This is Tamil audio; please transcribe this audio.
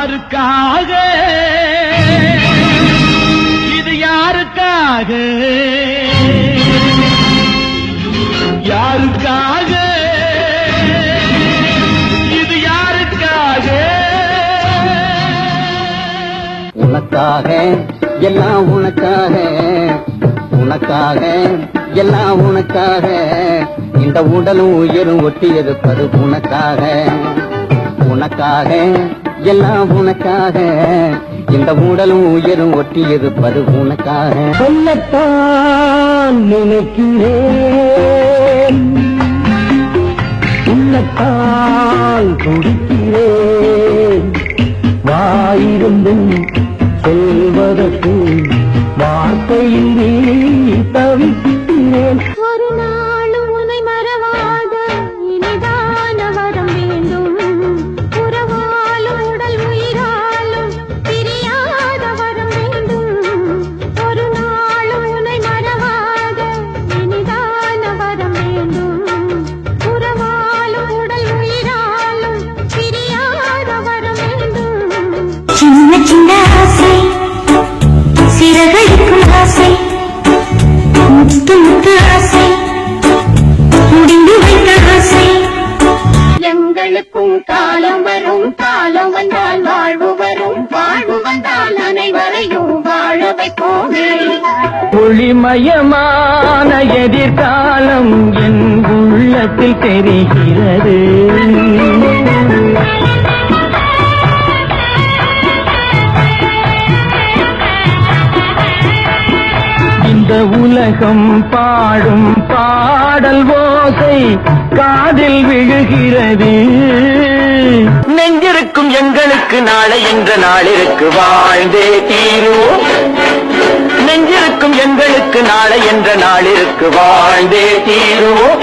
யாருக்காக இது யாருக்காக யாருக்காக இது யாருக்காக உனக்காக எல்லாம் உனக்காக உனக்காக எல்லாம் உனக்காக இந்த உடலும் உயிரும் ஒட்டி இருப்பது உனக்காக உனக்காக எல்லாம் உனக்காக இந்த உடலும் உயிரும் ஒட்டி இருப்பது உனக்காக சொல்லத்தான் நினைக்கிறேன் உள்ளத்தான் துடிக்கிறேன் வாயிருந்தும் சொல்வதற்கு வார்த்தையின்றி தவிக்கிறேன் ஒரு நாளும் உன்னை மறவாத இனிதான வரம் வேண்டும் உறவாலும் உடல் உயிராலும் பிரியாத வரம் வேண்டும் ஒரு நாளும் உன்னை மறவாத இனிதான வரம் வேண்டும் உறவாலும் உடல் உயிராலும் பிரியாத வரம் வேண்டும் சின்ன சின்ன ஆசை சிறகடிக்கும் ஆசை முத்து முத்து ஆசை முடிந்து வைத்த ஆசை எங்களுக்கும் காலம் வரும் காலம் வந்தால் வாழ்வு வரும் வாழ்வு வந்தால் அனைவரையும் வாழ வைப்போமே ஒளிமயமான எதிர்காலம் என் உள்ளத்தில் தெரிகிறது இந்த உலகம் பாடும் பாடல் ஓசை காதில் விழுகிறது நெஞ்சிருக்கும் எங்களுக்கு நாளை என்ற நாளிற்கு வாழ்ந்தே தீருவோம் நெஞ்சிருக்கும் எங்களுக்கு நாளை என்ற நாளிற்கு வாழ்ந்தே தீருவோம்